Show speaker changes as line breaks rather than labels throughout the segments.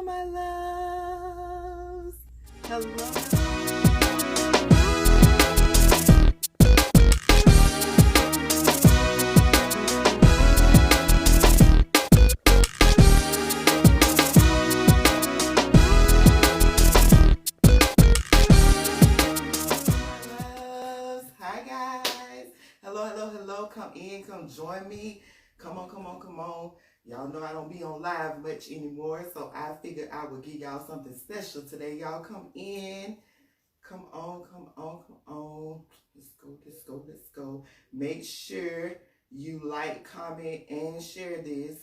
my loves. Hello. Hi guys. Hello. Come in, come join me. Come on. Y'all know I don't be on live much anymore, so I figured I would give y'all something special today. Y'all come in. Come on. Let's go. Make sure you like, comment, and share this.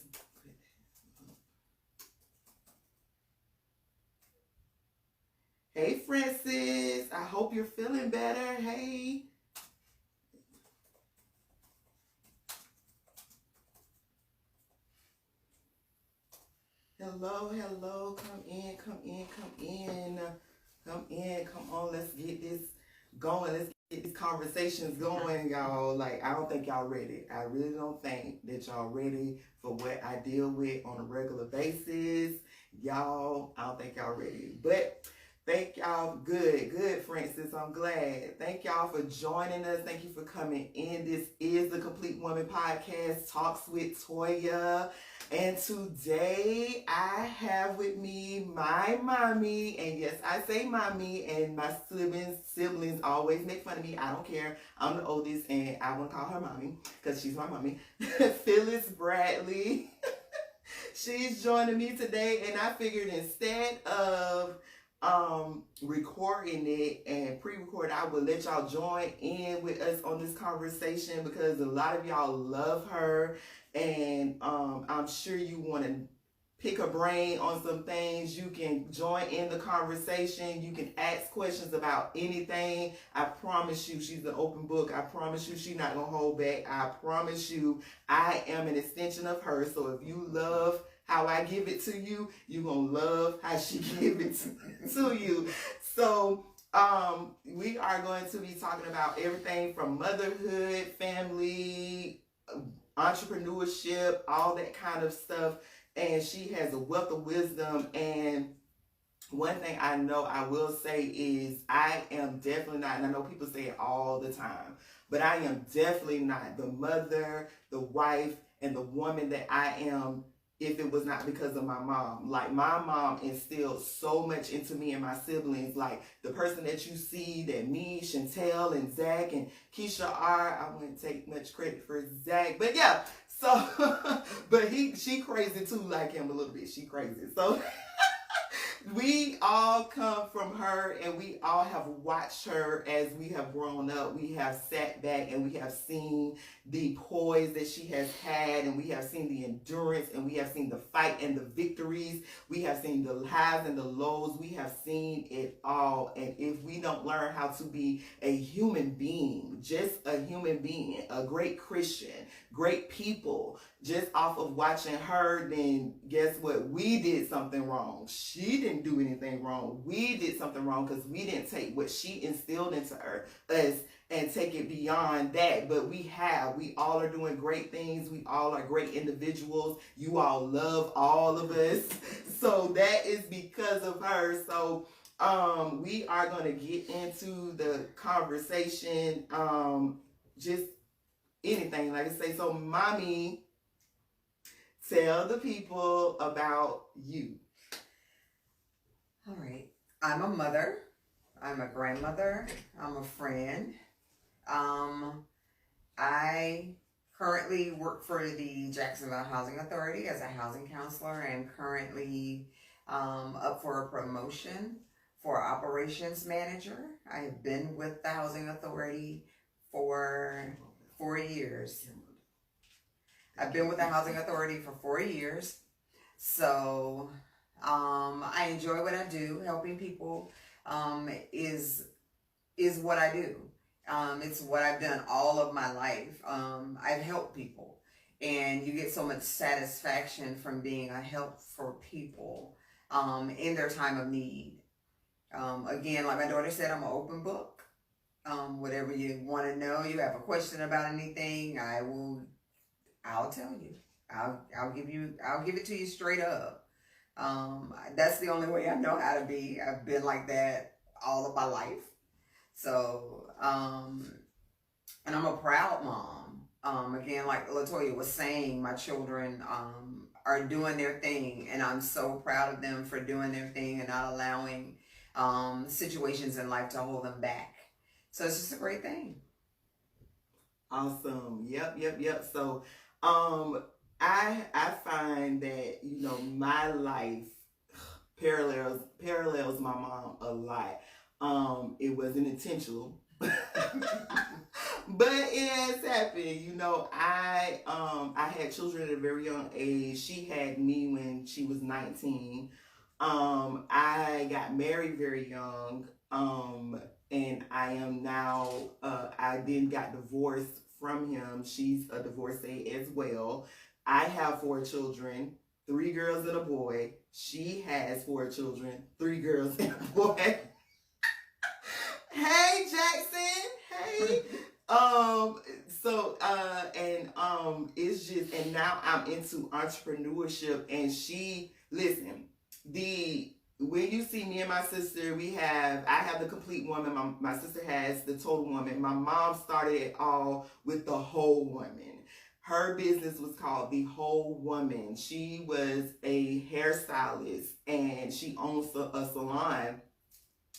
Hey, Francis. I hope you're feeling better. Hey. Hello. Come in. Come on. Let's get this going. Let's get these conversations going, y'all. Like, I don't think y'all ready. I really don't think that y'all ready for what I deal with on a regular basis. Y'all, I don't think y'all ready. But thank y'all. Good, Francis. I'm glad. Thank y'all for joining us. Thank you for coming in. This is the Complete Woman Podcast, Talks with Toya. And today I have with me my mommy. And yes, I say mommy, and my siblings always make fun of me. I don't care. I'm the oldest, and I want to call her mommy because she's my mommy. Phyllis Bradley. She's joining me today, and I figured instead of recording it and pre-record, I would let y'all join in with us on this conversation because a lot of y'all love her, and I'm sure you want to pick her brain on some things. You can join in the conversation. You can ask questions about anything. I promise you she's an open book. I promise you she's not gonna hold back. I promise you I am an extension of her. So if you love how I give it to you, you're gonna love how she give it to you. So we are going to be talking about everything from motherhood, family, entrepreneurship, all that kind of stuff. And she has a wealth of wisdom. And one thing I know I will say is I am definitely not, and I know people say it all the time, but I am definitely not the mother, the wife, and the woman that I am if it was not because of my mom. Like, my mom instilled so much into me and my siblings. Like, the person that you see, that me, Chantel, and Zach, and Keisha are, I wouldn't take much credit for Zach, but yeah. So, but she crazy too, like him a little bit. She crazy. So we all come from her, and we all have watched her as we have grown up. We have sat back and we have seen the poise that she has had, and we have seen the endurance, and we have seen the fight and the victories. We have seen the highs and the lows. We have seen it all. And if we don't learn how to be a human being, just a human being, a great Christian, great people, just off of watching her, then guess what? We did something wrong. She didn't do anything wrong. We did something wrong because we didn't take what she instilled into us and take it beyond that. But we all are doing great things. We all are great individuals. You all love all of us. So that is because of her. So we are going to get into the conversation. Just anything, like I say. So mommy, tell the people about you.
All right. I'm a mother. I'm a grandmother. I'm a friend. I currently work for the Jacksonville Housing Authority as a housing counselor. I'm currently up for a promotion for operations manager. I have been with the Housing Authority for 4 years. I've been with the Housing Authority for 4 years. So I enjoy what I do. Helping people is what I do. It's what I've done all of my life. I've helped people, and you get so much satisfaction from being a help for people in their time of need. Again, like my daughter said, I'm an open book. Whatever you want to know, you have a question about anything, I'll tell you. I'll give it to you straight up. That's the only way I know how to be. I've been like that all of my life. So, and I'm a proud mom. Again, like Latoya was saying, my children are doing their thing, and I'm so proud of them for doing their thing and not allowing situations in life to hold them back. So it's just a great thing.
Awesome. Yep. So, I find that my life parallels my mom a lot. It wasn't intentional, but it has happened. I had children at a very young age. She had me when she was 19. I got married very young. And I am now. I then got divorced from him. She's a divorcee as well. I have 4 children, 3 girls and a boy. She has 4 children, 3 girls and a boy. Hey Jackson, hey. It's just, and now I'm into entrepreneurship, and when you see me and my sister, I have the complete woman. My sister has the total woman. My mom started it all with the whole woman. Her business was called The Whole Woman. She was a hairstylist, and she owns a salon,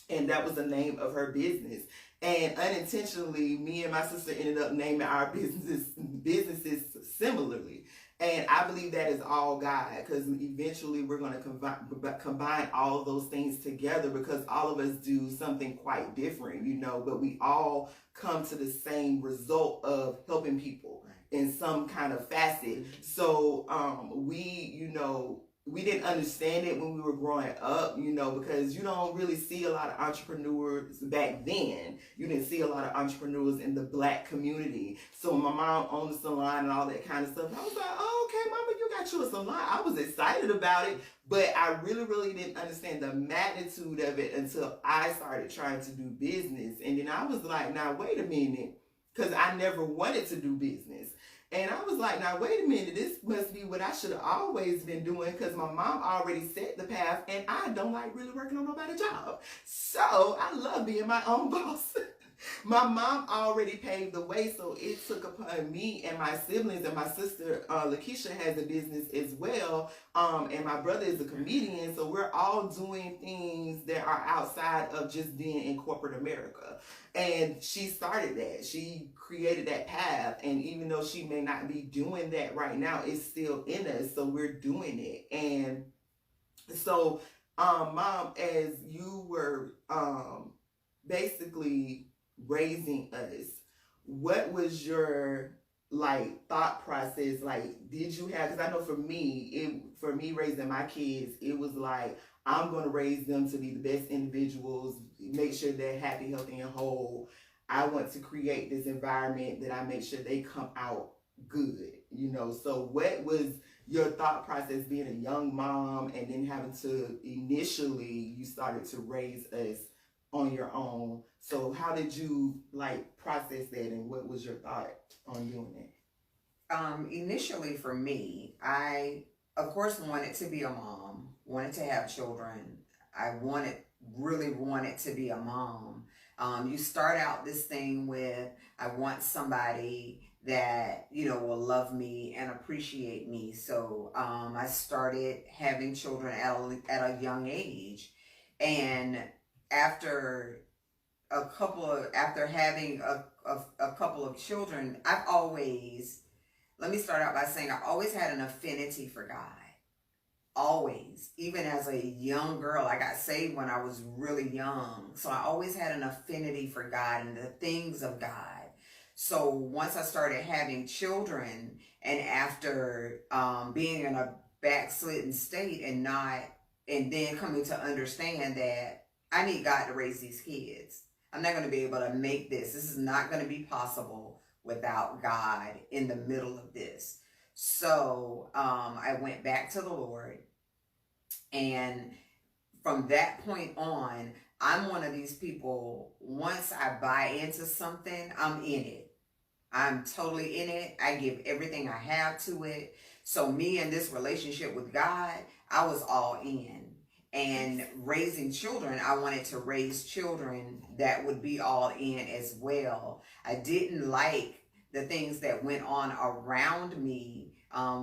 and that was the name of her business. And unintentionally, me and my sister ended up naming our businesses similarly. And I believe that is all God, because eventually we're going to combine all of those things together, because all of us do something quite different, but we all come to the same result of helping people in some kind of facet. So we didn't understand it when we were growing up, because you don't really see a lot of entrepreneurs back then. You didn't see a lot of entrepreneurs in the Black community. So my mom owned a salon and all that kind of stuff. I was like, oh, okay, mama, you got you a salon. I was excited about it, but I really, really didn't understand the magnitude of it until I started trying to do business. And then I was like, now, wait a minute, because I never wanted to do business. And I was like, now, wait a minute, this must be what I should have always been doing, because my mom already set the path, and I don't like really working on nobody's job. So I love being my own boss. My mom already paved the way, so it took upon me and my siblings, and my sister, Lakeisha, has a business as well, and my brother is a comedian, so we're all doing things that are outside of just being in corporate America. And she started that. She created that path, and even though she may not be doing that right now, it's still in us, so we're doing it. And so, Mom, as you were basically raising us, what was your thought process? Did you have, because I know for me raising my kids, it was like, I'm going to raise them to be the best individuals, make sure they're happy, healthy, and whole. I want to create this environment that I make sure they come out good, So what was your thought process being a young mom, and then having to, initially, you started to raise us on your own? So how did you process that, and what was your thought on doing that?
Initially for me, I of course wanted to be a mom, wanted to have children. I really wanted to be a mom. You start out this thing with, I want somebody that, will love me and appreciate me. So I started having children at a young age. And after having a couple of children, let me start out by saying I always had an affinity for God. Always. Even as a young girl, I got saved when I was really young. So I always had an affinity for God and the things of God. So once I started having children, and after being in a backslidden state and then coming to understand that I need God to raise these kids. I'm not going to be able to make this. This is not going to be possible without God in the middle of this. So I went back to the Lord, and from that point on, I'm one of these people, once I buy into something, I'm in it. I'm totally in it. I give everything I have to it. So me and this relationship with God, I was all in. And raising children, I wanted to raise children that would be all in as well. I didn't like the things that went on around me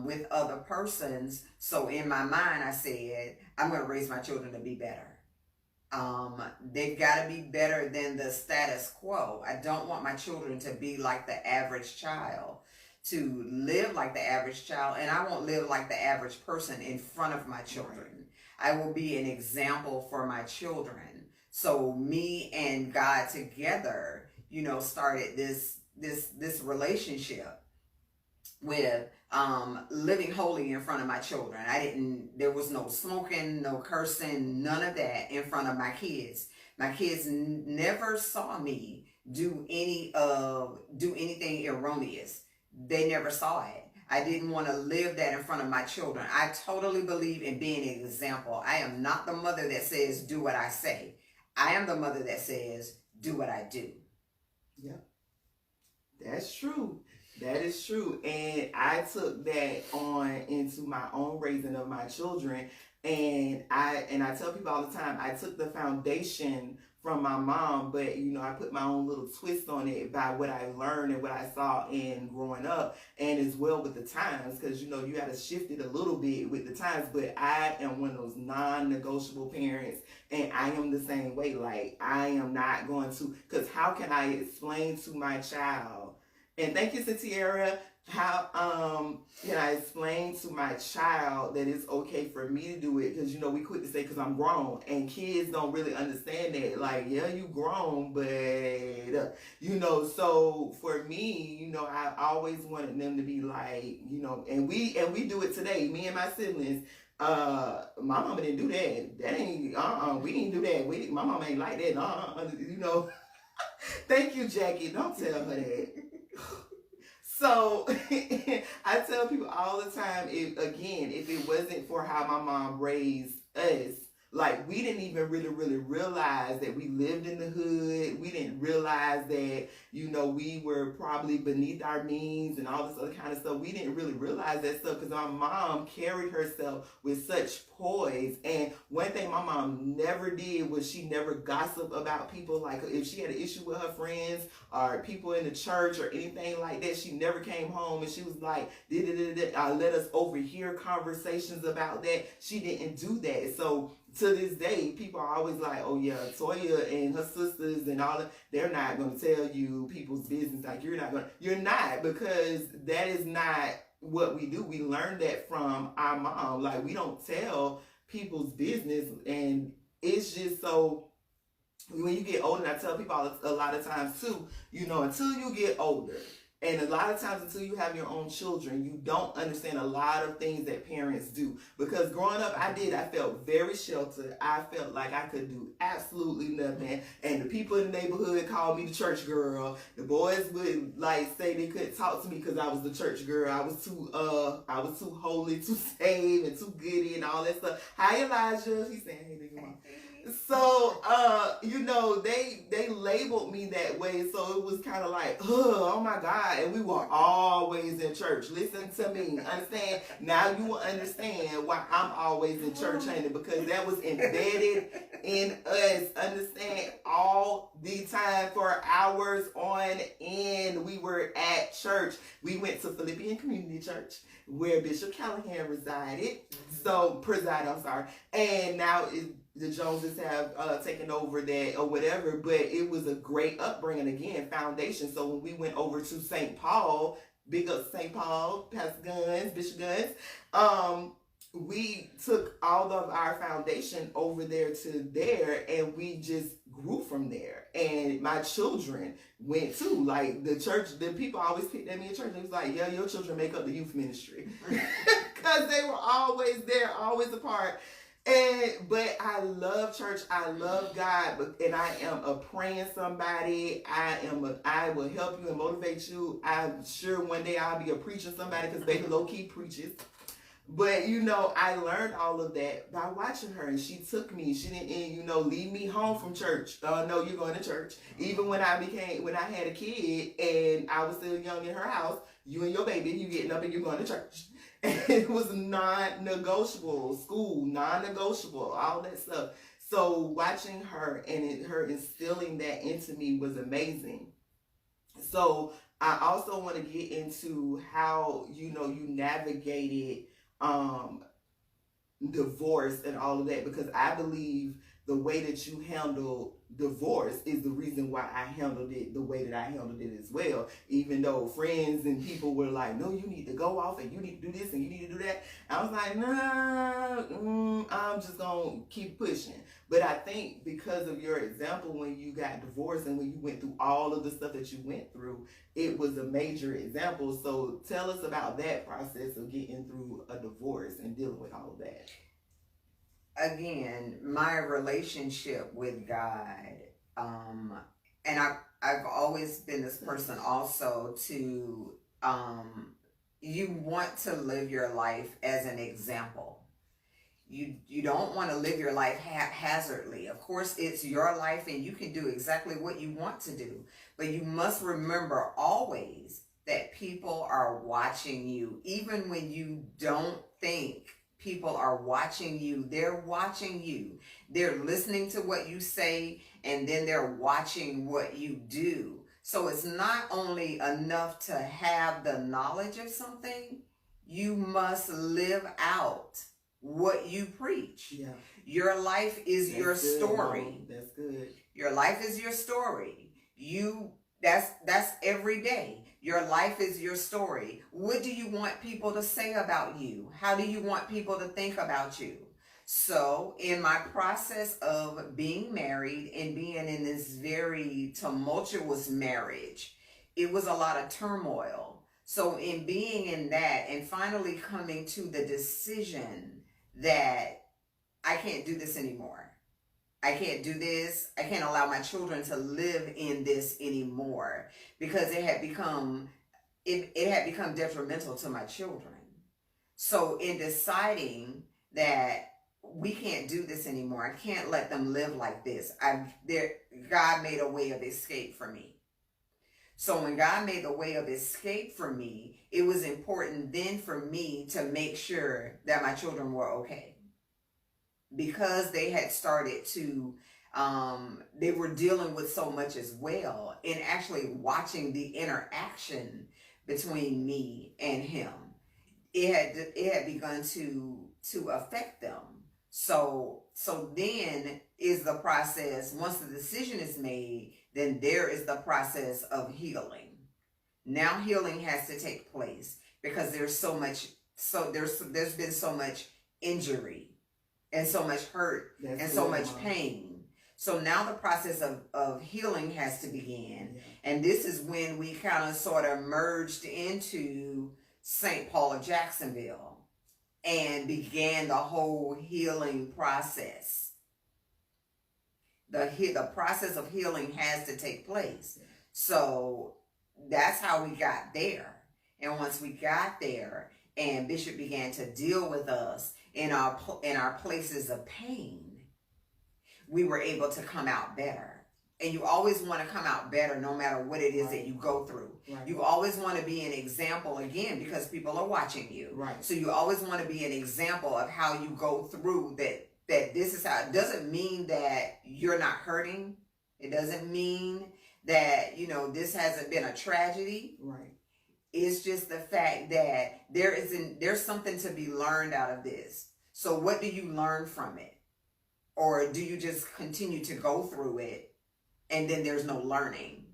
with other persons. So in my mind, I said, I'm going to raise my children to be better. They've got to be better than the status quo. I don't want my children to be like the average child, to live like the average child, and I won't live like the average person in front of my children. I will be an example for my children. So me and God together, started this relationship with living holy in front of my children. There was no smoking, no cursing, none of that in front of my kids. My kids never saw me do anything erroneous. They never saw it. I didn't want to live that in front of my children. I totally believe in being an example. I am not the mother that says, do what I say. I am the mother that says, do what I do.
Yeah, that's true. That is true. And I took that on into my own raising of my children. And I tell people all the time, I took the foundation from my mom, but I put my own little twist on it by what I learned and what I saw in growing up, and as well with the times, because you got to shift it a little bit with the times. But I am one of those non-negotiable parents, and I am the same way. Like, I am not going to, because how can I explain to my child? And thank you, Satiera. How can I explain to my child that it's okay for me to do it? Because we quick to say because I'm grown, and kids don't really understand that. Like, yeah, you grown, but So for me, I always wanted them to be like, and we do it today. Me and my siblings. My mama didn't do that. That ain't we didn't do that. My mama ain't like that. Thank you, Jackie. Don't tell her that. So I tell people all the time, if it wasn't for how my mom raised us, like, we didn't even really realize that we lived in the hood. We didn't realize that, we were probably beneath our means and all this other kind of stuff. We didn't really realize that stuff because my mom carried herself with such poise. And one thing my mom never did was she never gossiped about people. Like, if she had an issue with her friends or people in the church or anything like that, she never came home and she was like, let us overhear conversations about that. She didn't do that. So to this day, people are always like, oh yeah, Toya and her sisters and all that, they're not going to tell you people's business. Like, you're not, because that is not what we do. We learned that from our mom. Like, we don't tell people's business. And it's just so, when you get older, and I tell people a lot of times too, until you get older, and a lot of times until you have your own children, you don't understand a lot of things that parents do. Because growing up, I felt very sheltered. I felt like I could do absolutely nothing. And the people in the neighborhood called me the church girl. The boys would say they couldn't talk to me because I was the church girl. I was too holy, too saved, and too goody and all that stuff. Hi, Elijah. He's saying, hey, big mom. So, they labeled me that way. So it was kind of like, oh my God. And we were always in church. Listen to me. Understand? Now you will understand why I'm always in church, ain't it? Because that was embedded in us. Understand? All the time for hours on end. We were at church. We went to Philippian Community Church, where Bishop Callahan presided, I'm sorry. And now the Joneses have taken over that or whatever, but it was a great upbringing, again, foundation. So when we went over to St. Paul, big up St. Paul, Pastor Guns, Bishop Guns, we took all of our foundation over there to there, and we just grew from there. And my children went too. Like, the church, the people always picked at me in church. They was like, yeah, your children make up the youth ministry. Because they were always there, always a part. But I love church. I love God, and I am a praying somebody. I will help you and motivate you. I'm sure one day I'll be a preaching somebody, because baby low key preaches. But I learned all of that by watching her, and she took me. She didn't, leave me home from church. No, you're going to church. Even when I had a kid and I was still young in her house, you and your baby, you getting up and you're going to church. And it was non-negotiable. School, non-negotiable, all that stuff. So watching her and her instilling that into me was amazing. So I also want to get into how you navigated um divorce and all of that, because I believe the way that you handle divorce is the reason why I handled it the way that I handled it as well. Even though friends and people were like, no, you need to go off and you need to do this and you need to do that. I was like, nah, I'm just going to keep pushing. But I think because of your example, when you got divorced and when you went through all of the stuff that you went through, it was a major example. So tell us about that process of getting through a divorce and dealing with all of that.
Again, my relationship with God, and I've always been this person also to, you want to live your life as an example. You don't want to live your life haphazardly. Of course, it's your life and you can do exactly what you want to do. But you must remember always that people are watching you. Even when you don't think people are watching you, they're watching you. They're listening to what you say and then they're watching what you do. So it's not only enough to have the knowledge of something, you must live out what you preach.
Yeah.
Your life is your story.
Mom. That's good.
Your life is your story. That's every day. Your life is your story. What do you want people to say about you? How do you want people to think about you? So in my process of being married and being in this very tumultuous marriage, it was a lot of turmoil. So in being in that and finally coming to the decision that I can't do this anymore. I can't do this. I can't allow my children to live in this anymore because it had become detrimental to my children. So in deciding that we can't do this anymore, I can't let them live like this. God made a way of escape for me. So when God made the way of escape for me, it was important then for me to make sure that my children were okay. Because they had started to, they were dealing with so much as well, and actually watching the interaction between me and him, it had begun to affect them. So then is the process. Once the decision is made, then there is the process of healing. Now healing has to take place because there's been so much injury and so much hurt and so much pain. So now the process of healing has to begin. Yeah. And this is when we kind of sort of merged into St. Paul of Jacksonville and began the whole healing process. The process of healing has to take place. Yeah. So that's how we got there. And once we got there and Bishop began to deal with us in our places of pain, we were able to come out better. And you always want to come out better no matter what it is that you go through. Right. You always want to be an example, again, because people are watching you. Right. So you always want to be an example of how you go through that this is how. It doesn't mean that you're not hurting. It doesn't mean that, this hasn't been a tragedy. Right. It's just the fact that there's something to be learned out of this. So what do you learn from it? Or do you just continue to go through it and then there's no learning?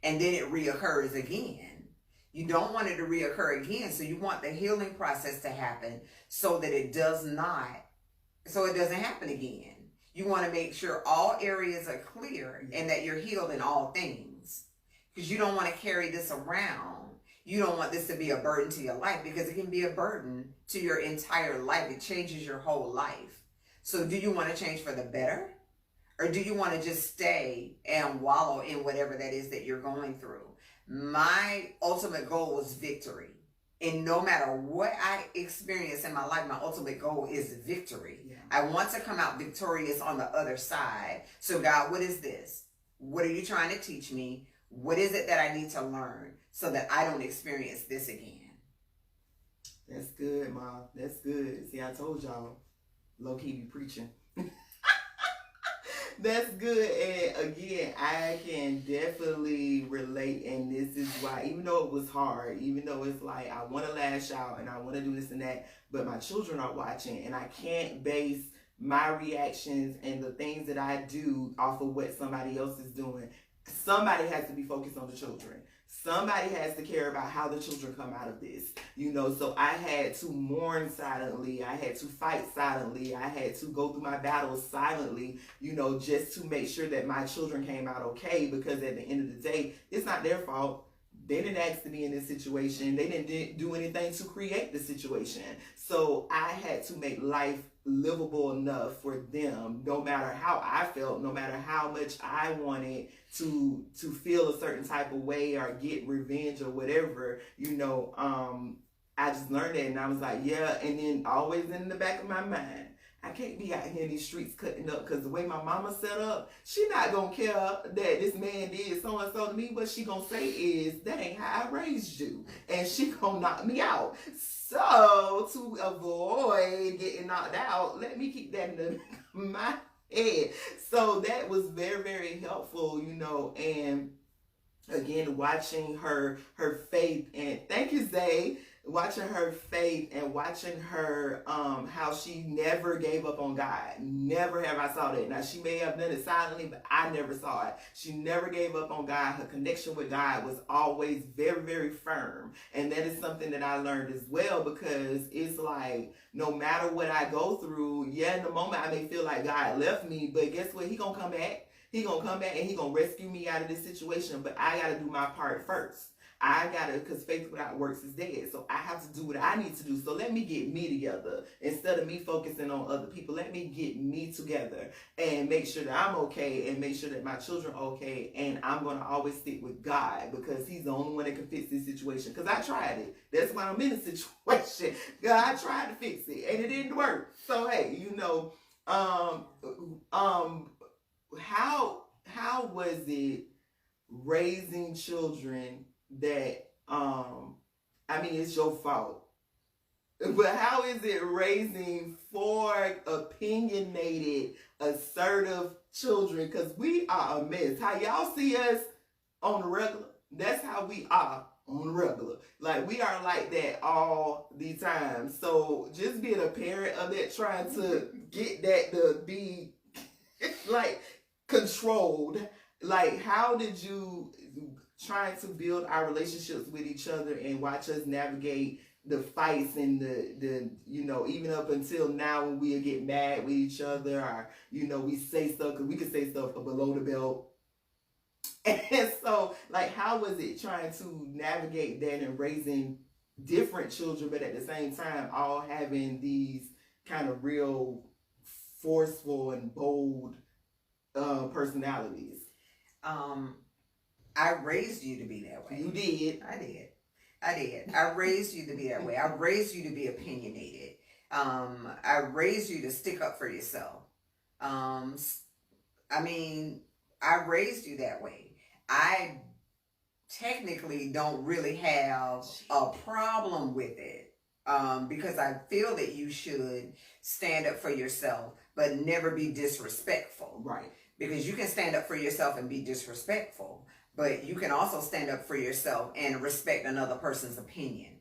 And then it reoccurs again. You don't want it to reoccur again. So you want the healing process to happen so that it doesn't happen again. You want to make sure all areas are clear and that you're healed in all things. Because you don't want to carry this around. You don't want this to be a burden to your life, because it can be a burden to your entire life. It changes your whole life. So do you want to change for the better? Or do you want to just stay and wallow in whatever that is that you're going through? My ultimate goal was victory. And no matter what I experience in my life, my ultimate goal is victory. Yeah. I want to come out victorious on the other side. So God, what is this? What are you trying to teach me? What is it that I need to learn so that I don't experience this again?
That's good, Mom. That's good. See, I told y'all, low key be preaching. That's good. And again, I can definitely relate. And this is why, even though it was hard, even though it's like I want to lash out and I want to do this and that, but my children are watching, and I can't base my reactions and the things that I do off of what somebody else is doing. Somebody has to be focused on the children. Somebody has to care about how the children come out of this, so I had to mourn silently. I had to fight silently. I had to go through my battles silently, just to make sure that my children came out okay, because at the end of the day, it's not their fault. They didn't ask to be in this situation. They didn't do anything to create the situation. So I had to make life livable enough for them, no matter how I felt, no matter how much I wanted to feel a certain type of way or get revenge or whatever, I just learned that, and I was like, yeah. And then always in the back of my mind, I can't be out here in these streets cutting up, because the way my mama set up, she not gonna care that this man did so and so to me. What she gonna say is, that ain't how I raised you, and she gonna knock me out. So to avoid getting knocked out, let me keep that in my head. So that was very, very helpful, and again, watching her faith, and thank you, Zay. Watching her faith and watching her how she never gave up on God. Never have I saw that. Now, she may have done it silently, but I never saw it. She never gave up on God. Her connection with God was always very, very firm. And that is something that I learned as well, because it's like, no matter what I go through, in the moment I may feel like God left me, but guess what? He gonna come back. He gonna come back and he gonna rescue me out of this situation, but I gotta do my part first. Because faith without works is dead. So I have to do what I need to do. So let me get me together. Instead of me focusing on other people, let me get me together and make sure that I'm okay and make sure that my children are okay. And I'm going to always stick with God, because he's the only one that can fix this situation. Because I tried it. That's why I'm in a situation. God, I tried to fix it and it didn't work. So, hey, how was it raising children that it's your fault, but how is it raising 4 opinionated, assertive children? Because we are a mess. How y'all see us on the regular, that's how we are on the regular. Like, we are like that all the time. So just being a parent of that, trying to get that to be like controlled. Like, how did you trying to build our relationships with each other and watch us navigate the fights and the even up until now, when we get mad with each other, or we say stuff, because we can say stuff below the belt. And so, like, how was it trying to navigate that and raising different children, but at the same time all having these kind of real forceful and bold personalities?
I raised you to be that way.
You did.
I did. I raised you to be that way. I raised you to be opinionated. I raised you to stick up for yourself. I raised you that way. I technically don't really have a problem with it, because I feel that you should stand up for yourself, but never be disrespectful.
Right.
Because you can stand up for yourself and be disrespectful, but you can also stand up for yourself and respect another person's opinion.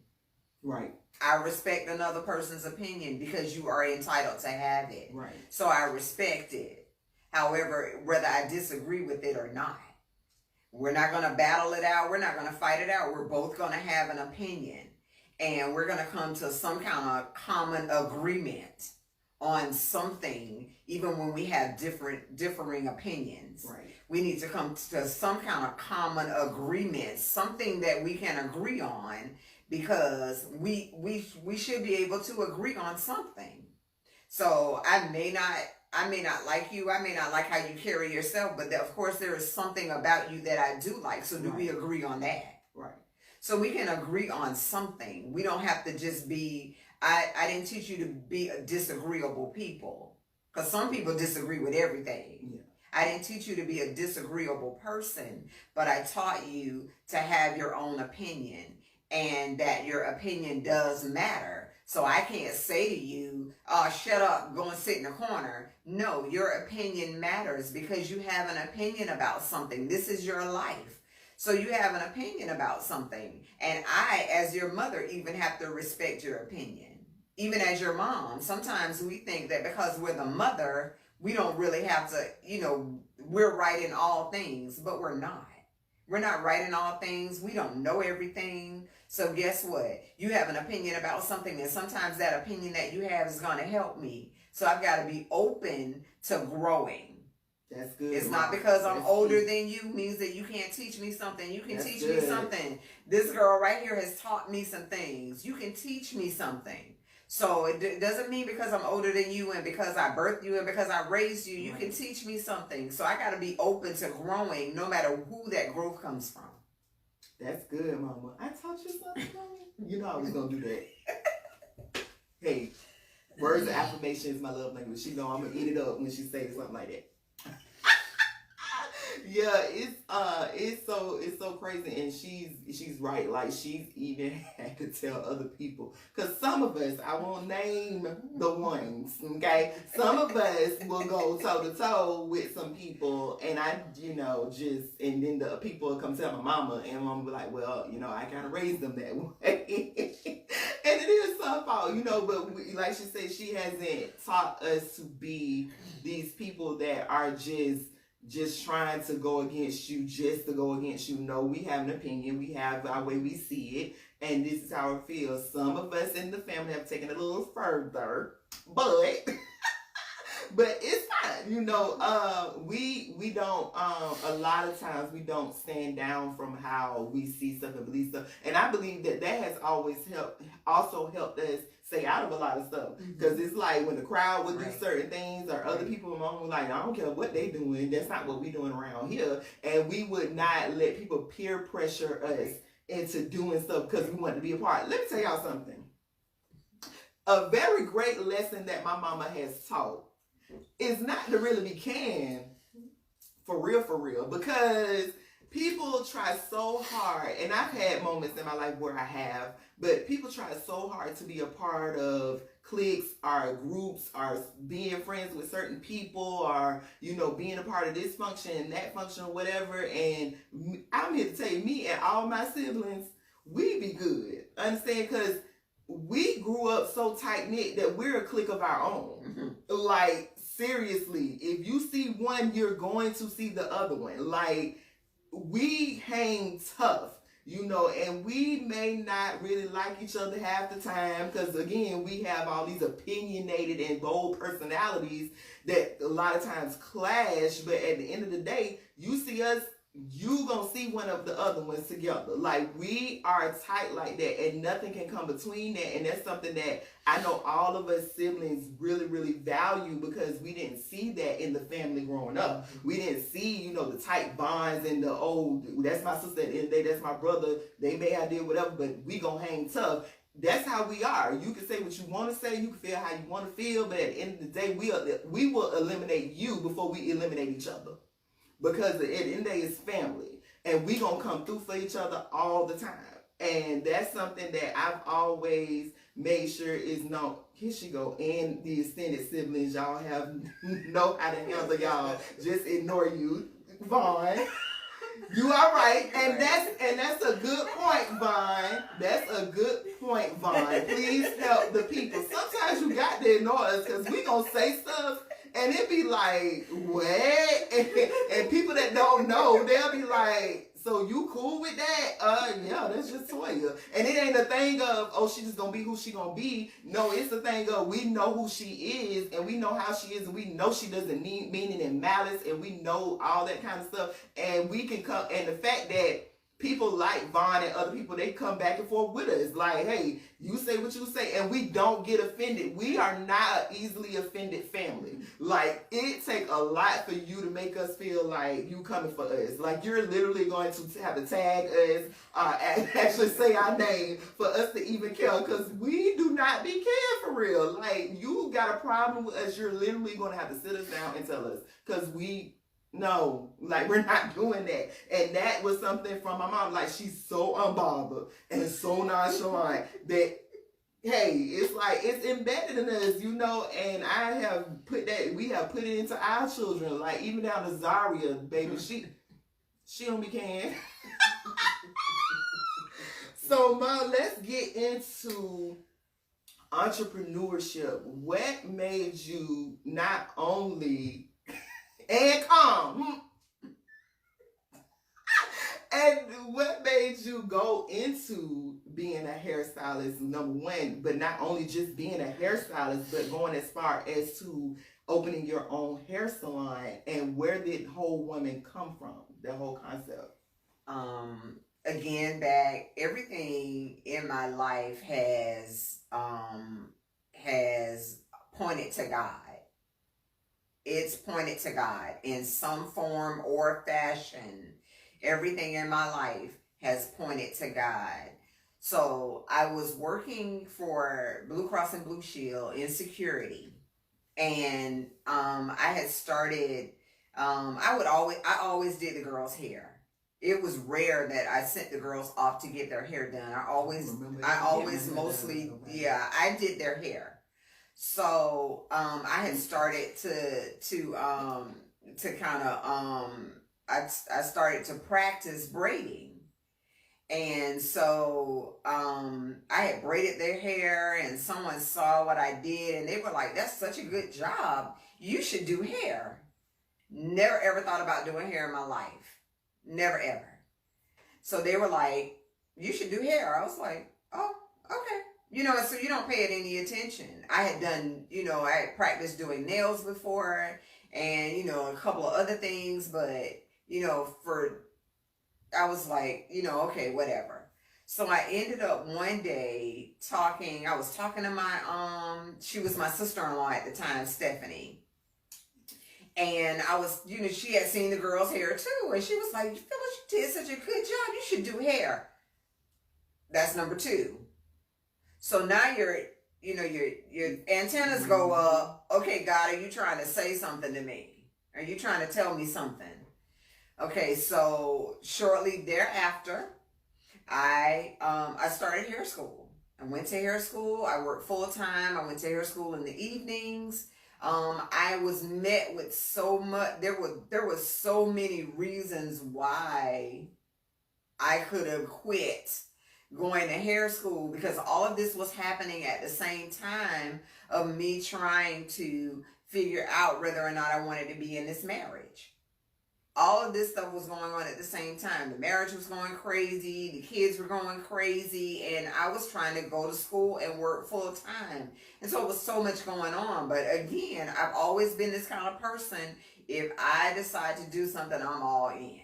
Right.
I respect another person's opinion because you are entitled to have it.
Right.
So I respect it. However, whether I disagree with it or not, we're not going to battle it out. We're not going to fight it out. We're both going to have an opinion, and we're going to come to some kind of common agreement on something, even when we have differing opinions.
Right.
We need to come to some kind of common agreement, something that we can agree on, because we should be able to agree on something. So I may not like you, I may not like how you carry yourself, but of course there is something about you that I do like. So do we agree on that?
Right.
So we can agree on something. We don't have to just be, I didn't teach you to be a disagreeable people, because some people disagree with everything. Yeah. I didn't teach you to be a disagreeable person, but I taught you to have your own opinion, and that your opinion does matter. So I can't say to you, oh, shut up, go and sit in the corner. No, your opinion matters because you have an opinion about something. This is your life. So you have an opinion about something. And I, as your mother, even have to respect your opinion. Even as your mom, sometimes we think that because we're the mother, we don't really have to, we're right in all things, but we're not. We're not right in all things. We don't know everything. So guess what? You have an opinion about something, and sometimes that opinion that you have is going to help me. So I've got to be open to growing.
That's good.
It's not because I'm older than you means that you can't teach me something. You can teach me something. This girl right here has taught me some things. You can teach me something. So it doesn't mean because I'm older than you and because I birthed you and because I raised you, you can teach me something. So I got to be open to growing no matter who that growth comes from.
That's good, Mama. I taught you something, Mama. You know I was going to do that. Hey, words of affirmation is my love language. She know I'm going to eat it up when she says something like that. Yeah, it's so crazy, and she's right. Like, she's even had to tell other people, because some of us, I won't name the ones, okay? Some of us will go toe to toe with some people, and and then the people will come tell my mama, and mama be like, well, I kind of raised them that way. And it is some fault, but like she said, she hasn't taught us to be these people that are just trying to go against you, just to go against you. No, we have an opinion. We have our way we see it, and this is how it feels. Some of us in the family have taken it a little further, but it's fine. We don't. A lot of times we don't stand down from how we see stuff and believe stuff, and I believe that has always also helped us stay out of a lot of stuff, because it's like when the crowd would do certain things, or other people among like, I don't care what they doing, that's not what we doing around here, and we would not let people peer pressure us into doing stuff because we want to be a part. Let me tell y'all something. A very great lesson that my mama has taught is not to really be canned for real, because people try so hard, and I've had moments in my life where I have, but people try so hard to be a part of cliques or groups or being friends with certain people, or, being a part of this function and that function or whatever. And I'm here to tell you, me and all my siblings, we be good. Understand? Because we grew up so tight-knit that we're a clique of our own. Like, seriously, if you see one, you're going to see the other one. Like, we hang tough, and we may not really like each other half the time, because again, we have all these opinionated and bold personalities that a lot of times clash, but at the end of the day, you see us, you gonna see one of the other ones together. Like, we are tight like that, and nothing can come between that. And that's something that I know all of us siblings really, really value, because we didn't see that in the family growing up. We didn't see, the tight bonds and that's my sister, at the end of the day, that's my brother. They may have did whatever, but we gonna hang tough. That's how we are. You can say what you want to say, you can feel how you want to feel, but at the end of the day, we will eliminate you before we eliminate each other. Because at the end of the day, it's family. And we going to come through for each other all the time. And that's something that I've always made sure is known. Here she go. And the extended siblings, y'all know how to handle y'all. Just ignore you. Vaughn, you all right. And that's a good point, Vaughn. That's a good point, Vaughn. Please help the people. Sometimes you got to ignore us, because we going to say stuff, and it be like, what? And people that don't know, they'll be like, so you cool with that? Yeah, that's just Toya. And it ain't a thing of, oh, she just gonna be who she gonna be. No, it's the thing of, we know who she is, and we know how she is, and we know she doesn't mean it in malice, and we know all that kind of stuff. And we can come, and the fact that people like Vaughn and other people, they come back and forth with us. Like, hey, you say what you say, and we don't get offended. We are not an easily offended family. Like, it take a lot for you to make us feel like you coming for us. Like, you're literally going to have to tag us, actually say our name for us to even care, because we do not be cared for real. Like, you got a problem with us, you're literally going to have to sit us down and tell us, because no, like, we're not doing that. And that was something from my mom. Like, she's so unbothered and so nonchalant that hey, it's like it's embedded in us, you know, and we have put it into our children. Like even down to Zaria, baby, she don't be can. So Mom, let's get into entrepreneurship. What made you not only and calm and what made you go into being a hairstylist, number one, but not only just being a hairstylist, but going as far as to opening your own hair salon? And where did Whole Woman come from? The whole concept.
Again, back everything in my life has pointed to God. It's pointed to God in some form or fashion. Everything in my life has pointed to God. So I was working for Blue Cross and Blue Shield in security, and I had started. I always did the girls' hair. It was rare that I sent the girls off to get their hair done. I always mostly, yeah, I did their hair. So I had started to kind of I started to practice braiding. And so I had braided their hair, and someone saw what I did, and they were like, "That's such a good job. You should do hair." Never ever thought about doing hair in my life. Never ever. So they were like, "You should do hair." I was like, "Oh, okay." You know, so you don't pay it any attention. I had done, I had practiced doing nails before, and, a couple of other things, but, I was like, okay, whatever. So I ended up one day I was talking to she was my sister-in-law at the time, Stephanie. And I was, she had seen the girl's hair too. And she was like, "Phyllis, you did such a good job. You should do hair." That's number two. So now your antennas go up. Okay, God, are you trying to say something to me? Are you trying to tell me something? Okay, so shortly thereafter, I started hair school. I went to hair school. I worked full time. I went to hair school in the evenings. I was met with so much. There was so many reasons why I could have quit going to hair school, because all of this was happening at the same time of me trying to figure out whether or not I wanted to be in this marriage. All of this stuff was going on at the same time. The marriage was going crazy. The kids were going crazy. And I was trying to go to school and work full time. And so it was so much going on. But again, I've always been this kind of person. If I decide to do something, I'm all in.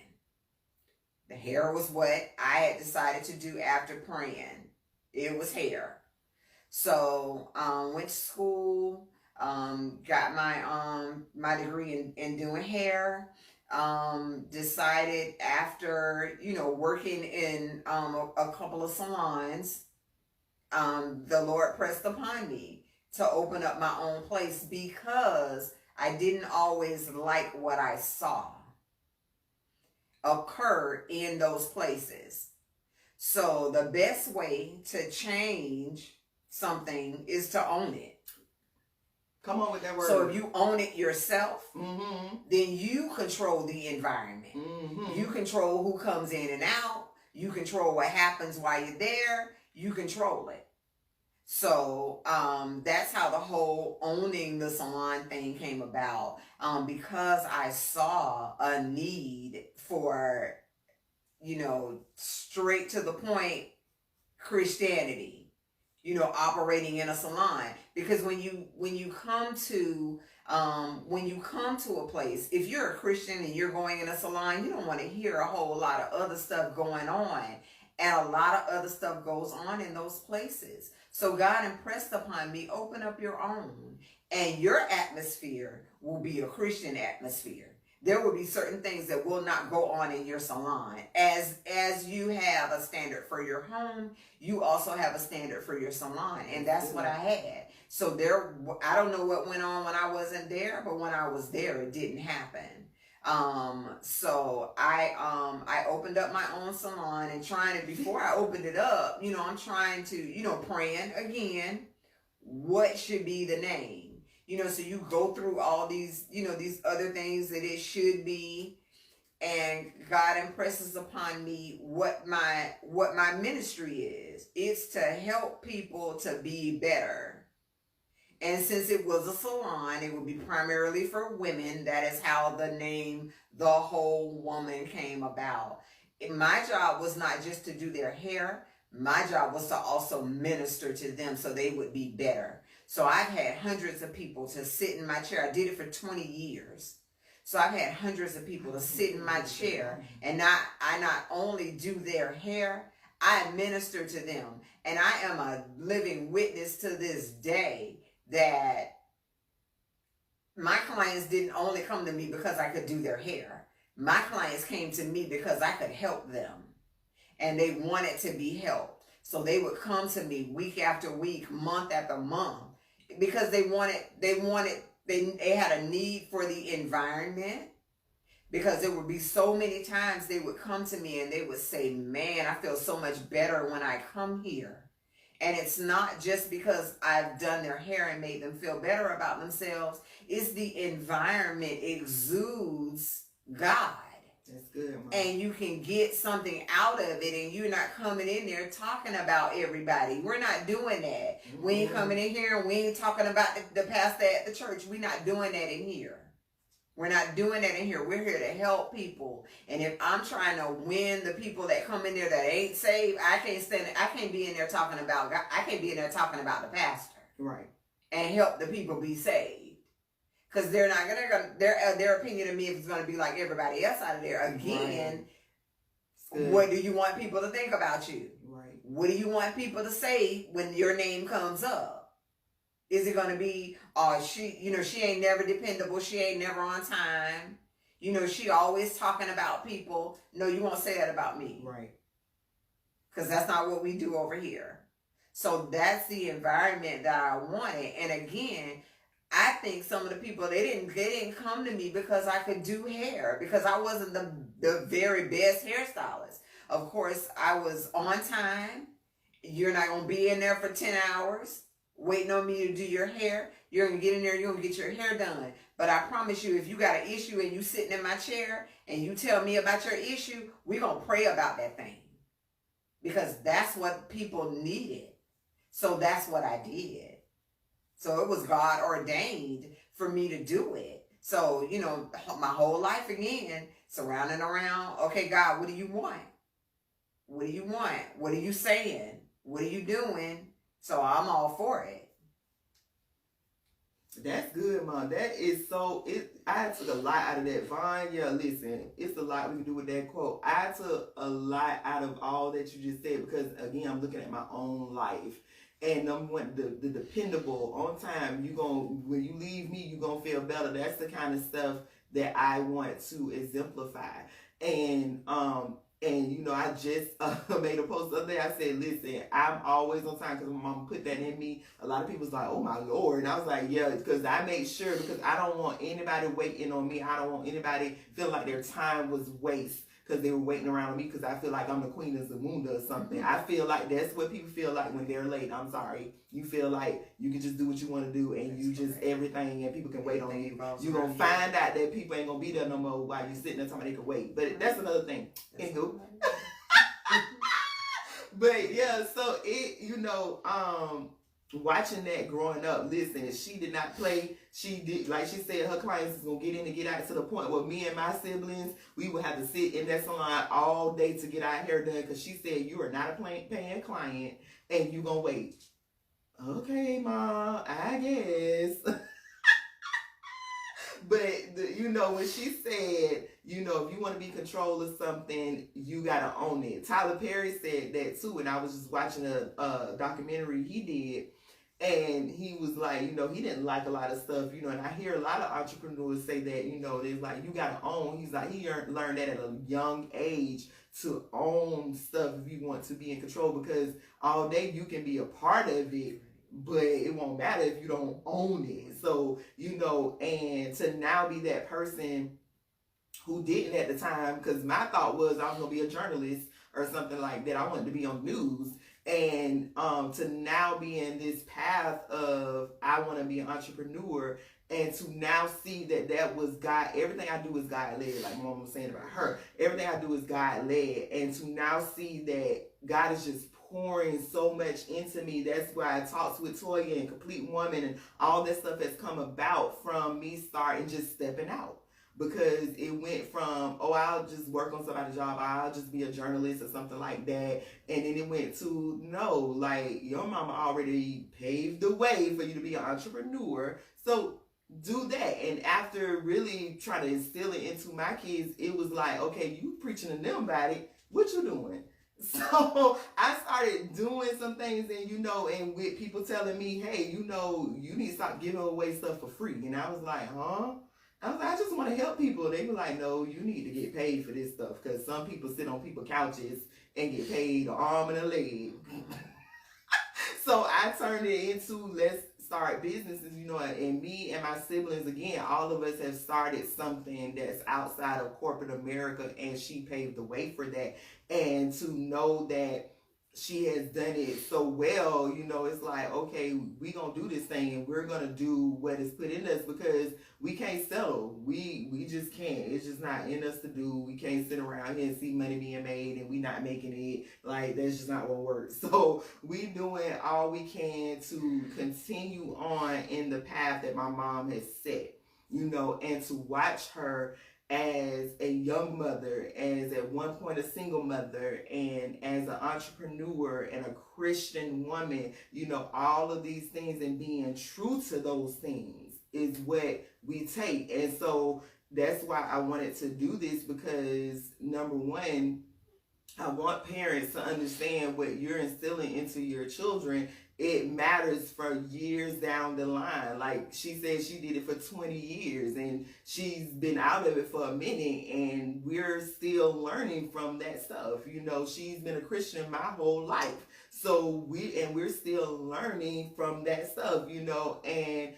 The hair was what I had decided to do after praying. It was hair. So went to school, got my degree in doing hair. Decided after, working in a couple of salons, the Lord pressed upon me to open up my own place, because I didn't always like what I saw occur in those places. So the best way to change something is to own it.
Come on with that word.
So if you own it yourself, then you control the environment. You control who comes in and out. You control what happens while you're there. You control it. So that's how the whole owning the salon thing came about, because I saw a need for, straight to the point Christianity, operating in a salon. Because when you come to a place, if you're a Christian and you're going in a salon, you don't want to hear a whole lot of other stuff going on. And a lot of other stuff goes on in those places. So God impressed upon me, open up your own, and your atmosphere will be a Christian atmosphere. There will be certain things that will not go on in your salon. As you have a standard for your home, you also have a standard for your salon. And that's what I had. So I don't know what went on when I wasn't there, but when I was there, it didn't happen. So I opened up my own salon and trying to, before I opened it up, I'm trying to, praying again, what should be the name? So you go through all these, these other things that it should be, and God impresses upon me what my ministry is. It's to help people to be better. And since it was a salon, it would be primarily for women. That is how the name The Whole Woman came about. My job was not just to do their hair. My job was to also minister to them so they would be better. So I've had hundreds of people to sit in my chair. I did it for 20 years. So I've had hundreds of people to sit in my chair, and I not only do their hair, I minister to them. And I am a living witness to this day that my clients didn't only come to me because I could do their hair. My clients came to me because I could help them, and they wanted to be helped. So they would come to me week after week, month after month, because they had a need for the environment. Because there would be so many times they would come to me and they would say, man, I feel so much better when I come here. And it's not just because I've done their hair and made them feel better about themselves. It's the environment exudes God.
That's good, Mom.
And you can get something out of it, and you're not coming in there talking about everybody. We're not doing that. Mm-hmm. We ain't coming in here and we ain't talking about the pastor at the church. We're not doing that in here. We're not doing that in here. We're here to help people. And if I'm trying to win the people that come in there that ain't saved, I can't be in there talking about God. I can't be in there talking about the pastor.
Right.
And help the people be saved. Because they're not gonna their opinion of me is gonna be like everybody else out of there. Again, right. What do you want people to think about you?
Right.
What do you want people to say when your name comes up? Is it gonna be, she ain't never dependable, she ain't never on time, she always talking about people? No, you won't say that about me.
Right.
Because that's not what we do over here. So that's the environment that I wanted. And again, I think some of the people, they didn't come to me because I could do hair, because I wasn't the very best hairstylist. Of course, I was on time. You're not going to be in there for 10 hours waiting on me to do your hair. You're going to get in there, you're going to get your hair done. But I promise you, if you got an issue and you sitting in my chair and you tell me about your issue, we're going to pray about that thing. Because that's what people needed. So that's what I did. So it was God ordained for me to do it. So, my whole life again, surrounding around, okay, God, what do you want? What do you want? What are you saying? What are you doing? So I'm all for it.
That's good, Mom. That is I took a lot out of that. Vaughn, yeah, listen, it's a lot we can do with that quote. I took a lot out of all that you just said, because again, I'm looking at my own life. And the dependable, on time, when you leave me, you're going to feel better. That's the kind of stuff that I want to exemplify. And I just made a post the other day. I said, listen, I'm always on time, because my mom put that in me. A lot of people's like, oh my Lord. And I was like, yeah, because I make sure, because I don't want anybody waiting on me. I don't want anybody feeling like their time was waste because they were waiting around on me, because I feel like I'm the queen of Zamunda or something. I feel like that's what people feel like when they're late. I'm sorry. You feel like you can just do what you want to do, and you just everything, and people can wait on you. You're going to find out that people ain't going to be there no more while you're sitting there talking they can wait. But that's another thing. Anywho. But yeah, so watching that growing up, listen, she did not play. She did, like she said, her clients is going to get in and get out, to the point where me and my siblings, we would have to sit in that salon all day to get our hair done, because she said, you are not a paying client and you going to wait. Okay, Mom, I guess. But, when she said, if you want to be in control of something, you got to own it. Tyler Perry said that too, and I was just watching a documentary he did. And he was like, he didn't like a lot of stuff, and I hear a lot of entrepreneurs say that, they're like, you got to own. He's like, he learned that at a young age, to own stuff if you want to be in control, because all day you can be a part of it, but it won't matter if you don't own it. So, and to now be that person who didn't at the time, because my thought was I was gonna be a journalist or something like that. I wanted to be on news. And to now be in this path of I want to be an entrepreneur, and to now see that that was God. Everything I do is God led, like Mom was saying about her. Everything I do is God led, and to now see that God is just pouring so much into me. That's why I talks with Toya and Complete Woman and all that stuff has come about from me starting just stepping out. Because it went from, oh, I'll just work on somebody's job, I'll just be a journalist or something like that. And then it went to, no, like, your mama already paved the way for you to be an entrepreneur. So do that. And after really trying to instill it into my kids, it was like, okay, you preaching to them about it, what you doing? So I started doing some things, and and with people telling me, hey, you need to stop giving away stuff for free. And I was like, huh? I was like, I just want to help people. They were like, no, you need to get paid for this stuff, because some people sit on people's couches and get paid an arm and a leg. So I turned it into, let's start businesses, and me and my siblings, again, all of us have started something that's outside of corporate America, and she paved the way for that. And to know that she has done it so well, it's like, okay, we gonna do this thing, and we're gonna do what is put in us, because we can't settle. We just can't. It's just not in us to do. We can't sit around here and see money being made and we not making it. Like, that's just not what works. So we doing all we can to continue on in the path that my mom has set, and to watch her as a young mother, as at one point a single mother, and as an entrepreneur and a Christian woman, all of these things, and being true to those things is what we take. And so that's why I wanted to do this, because number one, I want parents to understand what you're instilling into your children. It matters for years down the line. Like she said, she did it for 20 years and she's been out of it for a minute, and we're still learning from that stuff. She's been a Christian my whole life. So we're still learning from that stuff, and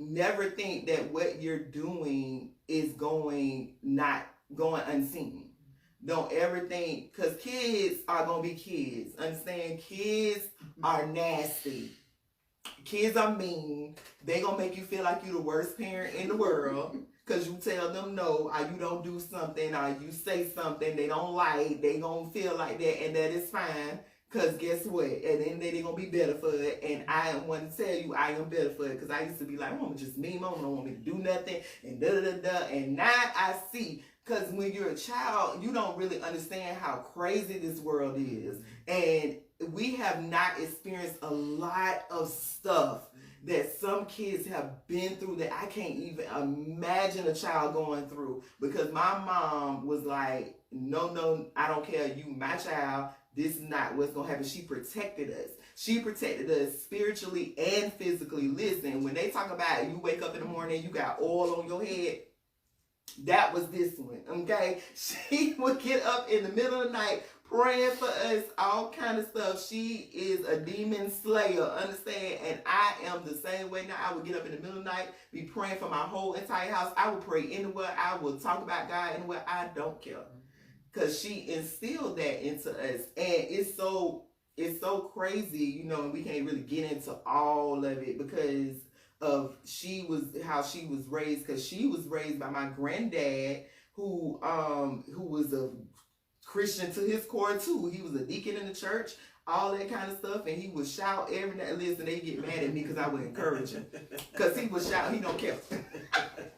never think that what you're doing is not going unseen. Don't ever think, because kids are going to be kids. Understand? Kids are nasty. Kids are mean. They going to make you feel like you're the worst parent in the world, because you tell them no, or you don't do something, or you say something they don't like. They going to feel like that, and that is fine. Because guess what? At the end of the day, they're going to be better for it. And I want to tell you, I am better for it. Because I used to be like, Mama just me. Mama don't want me to do nothing. And da-da-da-da. And now I see. Because when you're a child, you don't really understand how crazy this world is. And we have not experienced a lot of stuff that some kids have been through that I can't even imagine a child going through. Because my mom was like, no, I don't care. You my child. This is not what's going to happen. She protected us. She protected us spiritually and physically. Listen, when they talk about you wake up in the morning, you got oil on your head, that was this one, okay? She would get up in the middle of the night praying for us, all kind of stuff. She is a demon slayer, understand? And I am the same way now. I would get up in the middle of the night, be praying for my whole entire house. I would pray anywhere. I would talk about God anywhere. I don't care. Because she instilled that into us. And it's so crazy, and we can't really get into all of it because of how she was raised. Because she was raised by my granddad, who was a Christian to his core too. He was a deacon in the church, all that kind of stuff, and he would shout every night. Listen, they get mad at me because I would encourage him, because he would shout. He don't care.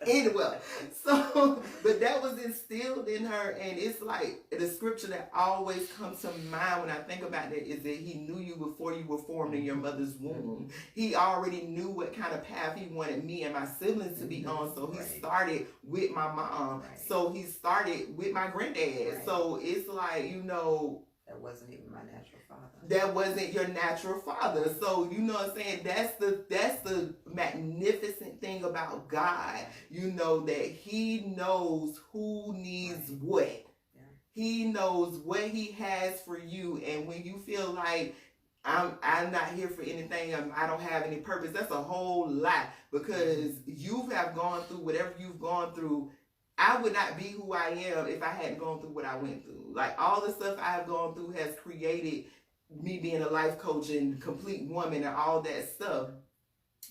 Anyway, so, but that was instilled in her, and it's like the scripture that always comes to mind when I think about that is that he knew you before you were formed in your mother's womb. He already knew what kind of path he wanted me and my siblings to be on, so he started with my mom. So he started with my granddad. So it's like,
that wasn't even my natural father.
That wasn't your natural father. So, you know what I'm saying? That's the magnificent thing about God. That he knows who needs what. Yeah. He knows what he has for you. And when you feel like I'm not here for anything, I don't have any purpose, that's a whole lie. Because you have gone through whatever you've gone through I would not be who I am if I hadn't gone through what I went through. Like all the stuff I've gone through has created me being a life coach and complete woman and all that stuff.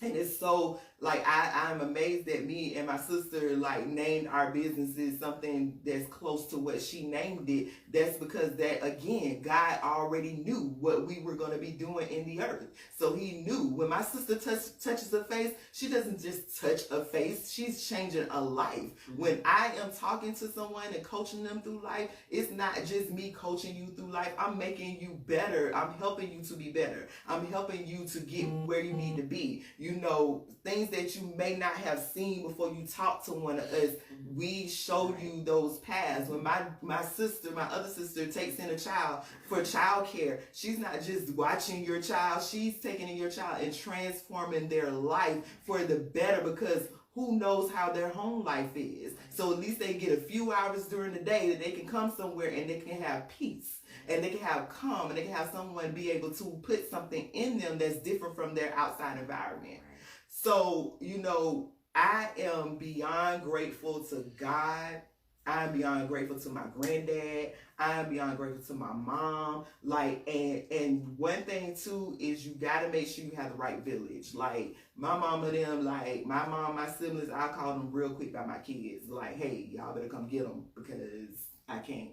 And it's so like I'm amazed that me and my sister like named our businesses something that's close to what she named it. That's because that again, God already knew what we were going to be doing in the earth. So he knew when my sister touches a face, she doesn't just touch a face, she's changing a life. Mm-hmm. When I am talking to someone and coaching them through life, it's not just me coaching you through life. I'm making you better. I'm helping you to be better. I'm helping you to get where you need to be. You know, things that you may not have seen before you talk to one of us, we show you those paths. When my other sister takes in a child for child care, she's not just watching your child, she's taking in your child and transforming their life for the better, because who knows how their home life is. So at least they get a few hours during the day that they can come somewhere and they can have peace. And they can have calm, and they can have someone be able to put something in them that's different from their outside environment. So, you know, I am beyond grateful to God. I'm beyond grateful to my granddad. I'm beyond grateful to my mom. Like, and one thing too is you gotta make sure you have the right village. Like my mama, them, like my mom, my siblings, I call them real quick by my kids. Like, hey, y'all better come get them because I can't.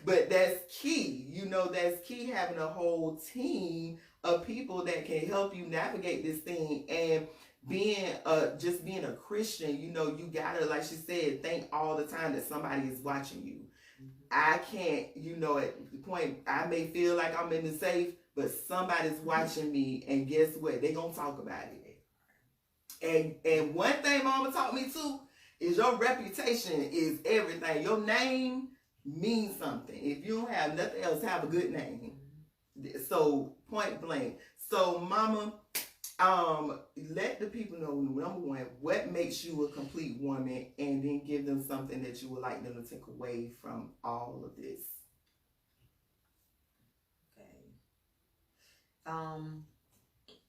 But that's key. You know, that's key, having a whole team of people that can help you navigate this thing. And being just being a Christian, you know, you gotta, like she said, think all the time that somebody is watching you. I can't, you know, at the point I may feel like I'm in the safe, but somebody's watching me, and guess what? They gonna talk about it. And one thing mama taught me too is your reputation is everything. Your name means something. If you don't have nothing else, have a good name. So point blank. So mama, let the people know, number one, what makes you a complete woman, and then give them something that you would like them to take away from all of this.
Okay.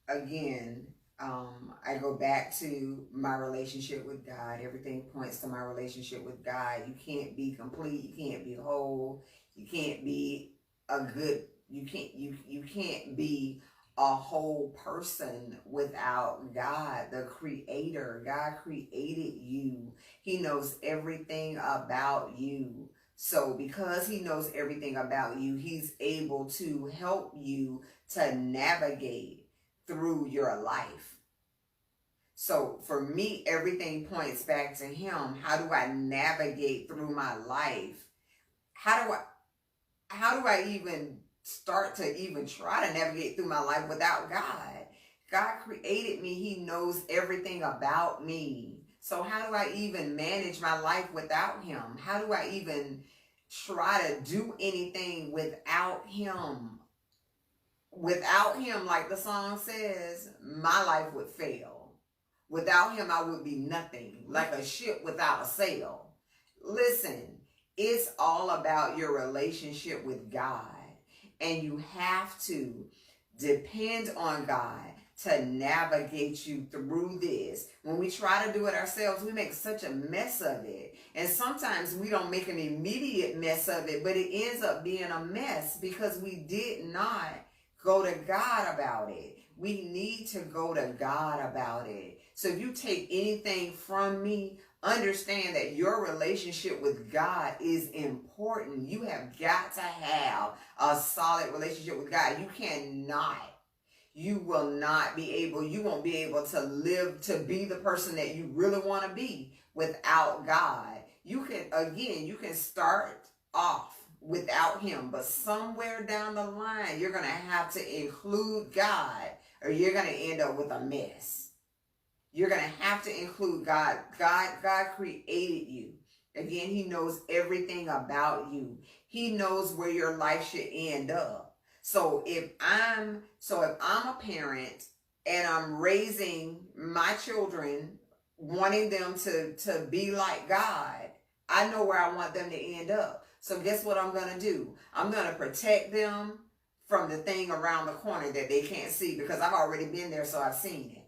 Again, I go back to my relationship with God. Everything points to my relationship with God. You can't be complete. You can't be whole. You can't be you can't be a whole person without God, the creator. God created you. He knows everything about you. So because he knows everything about you, he's able to help you to navigate through your life. So for me, everything points back to him. How do I navigate through my life? How do I even start to even try to navigate through my life without God? God created me. He knows everything about me. So how do I even manage my life without him? How do I even try to do anything without him? Without him, like the song says, my life would fail. Without him, I would be nothing, like a ship without a sail. Listen, it's all about your relationship with God. And you have to depend on God to navigate you through this. When we try to do it ourselves, we make such a mess of it. And sometimes we don't make an immediate mess of it, but it ends up being a mess because we did not go to God about it. We need to go to God about it. So if you take anything from me, understand that your relationship with God is important. You have got to have a solid relationship with God. You won't be able to live to be the person that you really want to be without God. You can start off without him, but somewhere down the line, you're going to have to include God, or you're going to end up with a mess. You're going to have to include God. God created you. Again, he knows everything about you. He knows where your life should end up. So if I'm a parent and I'm raising my children, wanting them to be like God, I know where I want them to end up. So guess what I'm going to do? I'm going to protect them from the thing around the corner that they can't see, because I've already been there, so I've seen it.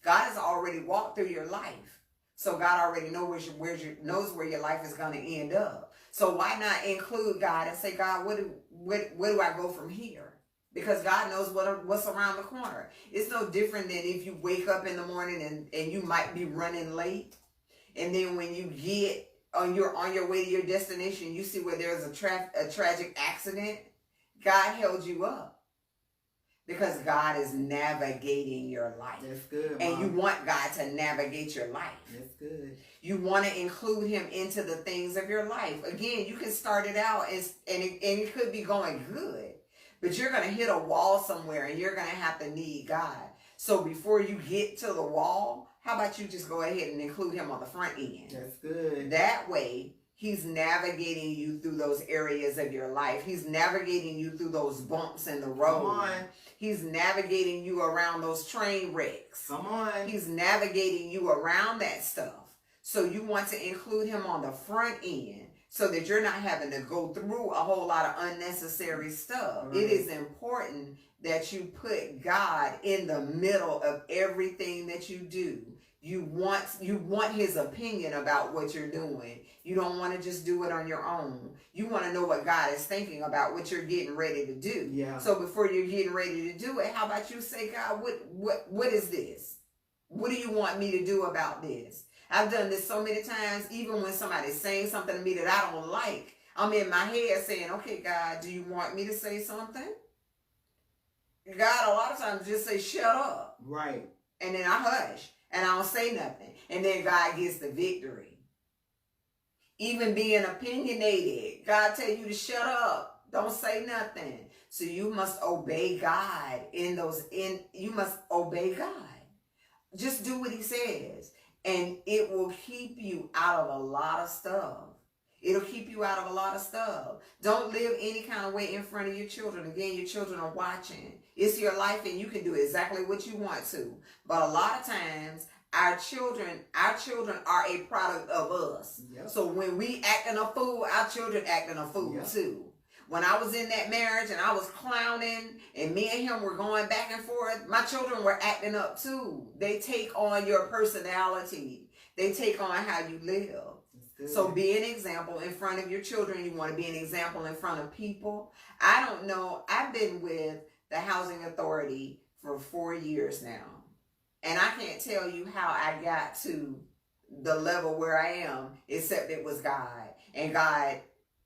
God has already walked through your life. So God already knows where your life is going to end up. So why not include God and say, God, where do I go from here? Because God knows what's around the corner. It's no different than if you wake up in the morning and you might be running late. And then when you get on your way to your destination, you see where there's a tragic accident. God held you up. Because God is navigating your life.
That's good, Mom.
And you want God to navigate your life.
That's good.
You want to include him into the things of your life. Again, you can start it out and it could be going good. But you're going to hit a wall somewhere and you're going to have to need God. So before you get to the wall, how about you just go ahead and include him on the front end?
That's good.
That way, he's navigating you through those areas of your life. He's navigating you through those bumps in the road.
Come on.
He's navigating you around those train wrecks.
Come on.
He's navigating you around that stuff. So you want to include him on the front end so that you're not having to go through a whole lot of unnecessary stuff.
Right.
It is important that you put God in the middle of everything that you do. You want his opinion about what you're doing. You don't want to just do it on your own. You want to know what God is thinking about what you're getting ready to do.
Yeah.
So before you're getting ready to do it, how about you say, God, what is this? What do you want me to do about this? I've done this so many times, even when somebody's saying something to me that I don't like. I'm in my head saying, okay, God, do you want me to say something? God, a lot of times just say, shut up.
Right.
And then I hush. And I don't say nothing. And then God gets the victory. Even being opinionated, God tell you to shut up. Don't say nothing. So you must obey God you must obey God. Just do what he says. And it will keep you out of a lot of stuff. It'll keep you out of a lot of stuff. Don't live any kind of way in front of your children. Again, your children are watching. It's your life and you can do exactly what you want to. But a lot of times, our children are a product of us.
Yep.
So when we acting a fool, our children acting a fool too. When I was in that marriage and I was clowning and me and him were going back and forth, my children were acting up too. They take on your personality. They take on how you live. So be an example in front of your children. You want to be an example in front of people. I don't know. I've been with the Housing Authority for 4 years now. And I can't tell you how I got to the level where I am, except it was God. And God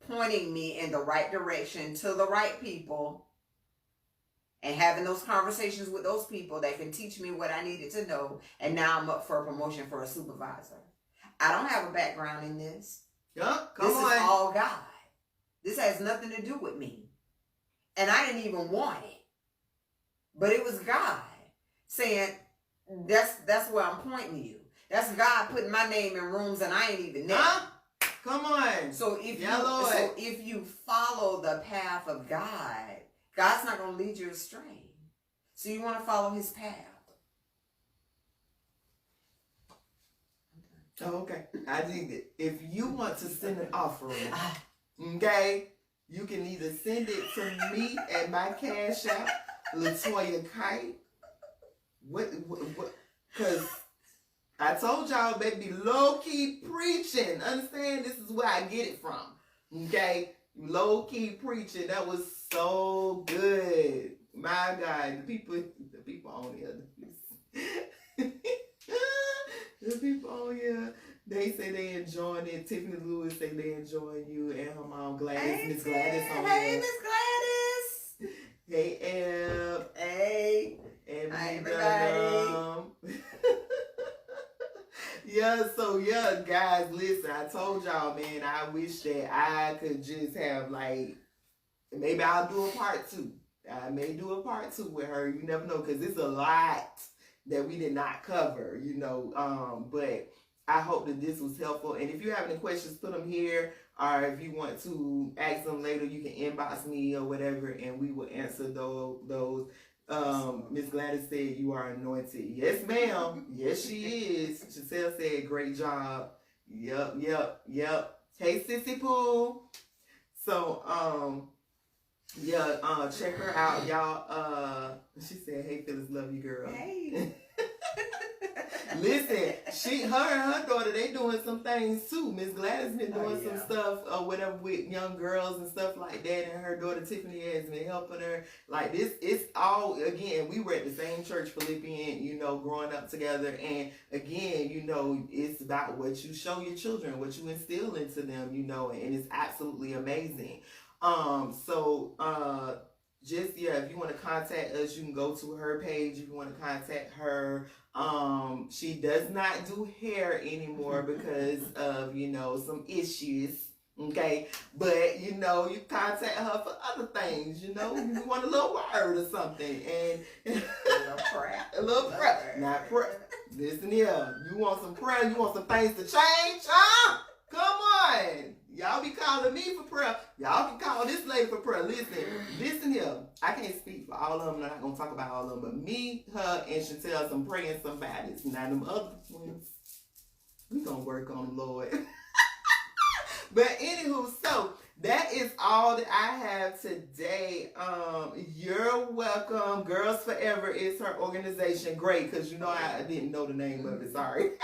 pointing me in the right direction to the right people and having those conversations with those people that can teach me what I needed to know. And now I'm up for a promotion for a supervisor. I don't have a background in this.
Yup,
This is all God. This has nothing to do with me. And I didn't even want it. But it was God saying, that's where I'm pointing you. That's God putting my name in rooms and I ain't even there.
Huh? Come on.
So if you follow the path of God, God's not going to lead you astray. So you want to follow his path.
Oh, okay. I dig it. If you want to send an offering, okay, you can either send it to me at my Cash App, Latoya Kight. What? Because I told y'all, baby, low-key preaching. Understand? This is where I get it from. Okay? Low-key preaching. That was so good. My God. The people on here. The people on here, they say they enjoying it. Tiffany Lewis say they enjoying you, and her mom Gladys, Miss Gladys on
Hey,
here.
Miss Gladys.
Hey, Eb.
Hey. Hi, everybody.
Yeah, guys, listen, I told y'all, man, I wish that I could just have, like, maybe I'll do a part 2. I may do a part 2 with her. You never know, because it's a lot that we did not cover, you know, but I hope that this was helpful. And if you have any questions, put them here, or if you want to ask them later, you can inbox me or whatever, and we will answer those. Miss Gladys said you are anointed. Yes, ma'am. Yes, she is. Giselle said great job. Yep. Hey, Sissy Pooh. So, check her out, y'all. She said, hey, Phyllis, love you, girl.
Hey.
Listen, her and her daughter, they doing some things too. Miss Gladys been doing some stuff or whatever with young girls and stuff like that, and her daughter Tiffany has been helping her. Like this, it's all, again, we were at the same church, Philippian, you know, growing up together, and again, you know, it's about what you show your children, what you instill into them, you know, and it's absolutely amazing. Just, if you want to contact us, you can go to her page. If you want to contact her, she does not do hair anymore because of, you know, some issues. Okay, but you know, you contact her for other things. You know, you want a little word or something, and a little prayer, not prayer. Listen here, you want some prayer? You want some things to change? Huh? Come on. Y'all be calling me for prayer. Y'all can call this lady for prayer. Listen here. I can't speak for all of them. I'm not going to talk about all of them. But me, her, and Chantel, some praying somebody's. Now, them other ones, we going to work on them, Lord. But anywho, so that is all that I have today. You're welcome. Girls Forever is her organization. Great, because you know I didn't know the name of it. Sorry.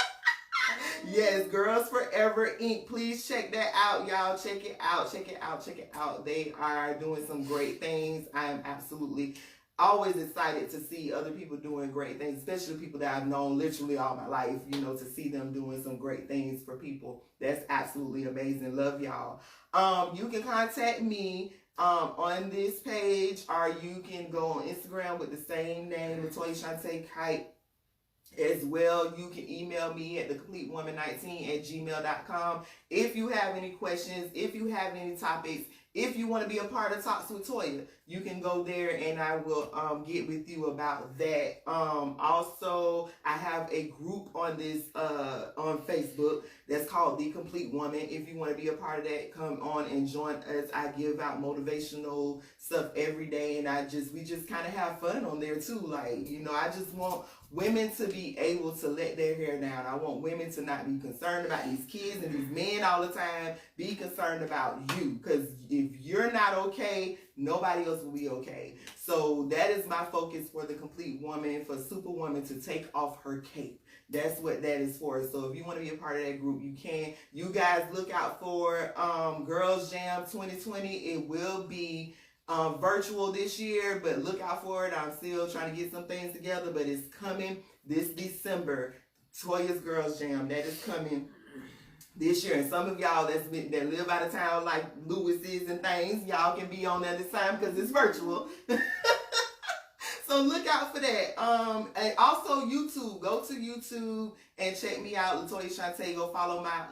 Yes, Girls Forever Inc. Please check that out, y'all. Check it out. Check it out. Check it out. They are doing some great things. I am absolutely always excited to see other people doing great things, especially people that I've known literally all my life, you know, to see them doing some great things for people. That's absolutely amazing. Love y'all. You can contact me on this page, or you can go on Instagram with the same name, Latoya Kight. As well, you can email me at thecompletewoman19@gmail.com if you have any questions, if you have any topics, if you want to be a part of Talks with Toya, you can go there and I will get with you about that. Also, I have a group on this on Facebook that's called The Complete Woman. If you want to be a part of that, come on and join us. I give out motivational stuff every day, and we just kind of have fun on there too. Like, you know, I just want women to be able to let their hair down. I want women to not be concerned about these kids and these men all the time. Be concerned about you, because if you're not okay, nobody else will be okay. So that is my focus for The Complete Woman, for Superwoman to take off her cape. That's what that is for. So if you want to be a part of that group, you can. You guys look out for Girls Jam 2020. It will be virtual this year, but look out for it. I'm still trying to get some things together, but it's coming this December. Toya's Girls Jam, that is coming this year. And some of y'all that live out of town like Lewis's and things, y'all can be on there this time because it's virtual. So look out for that. And also YouTube. Go to YouTube and check me out, Latoya Shantae. Go follow my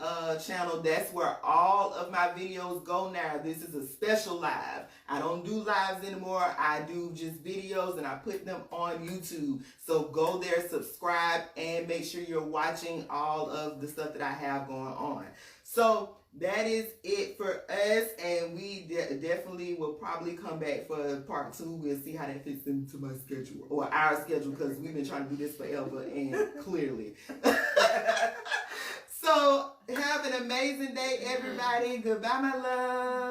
channel. That's where all of my videos go now. This is a special live. I don't do lives anymore. I do just videos and I put them on YouTube. So go there, subscribe, and make sure you're watching all of the stuff that I have going on. So that is it for us, and we definitely will probably come back for part 2. We'll see how that fits into my schedule, or our schedule, because we've been trying to do this forever, and clearly. So have an amazing day, everybody. Goodbye, my love.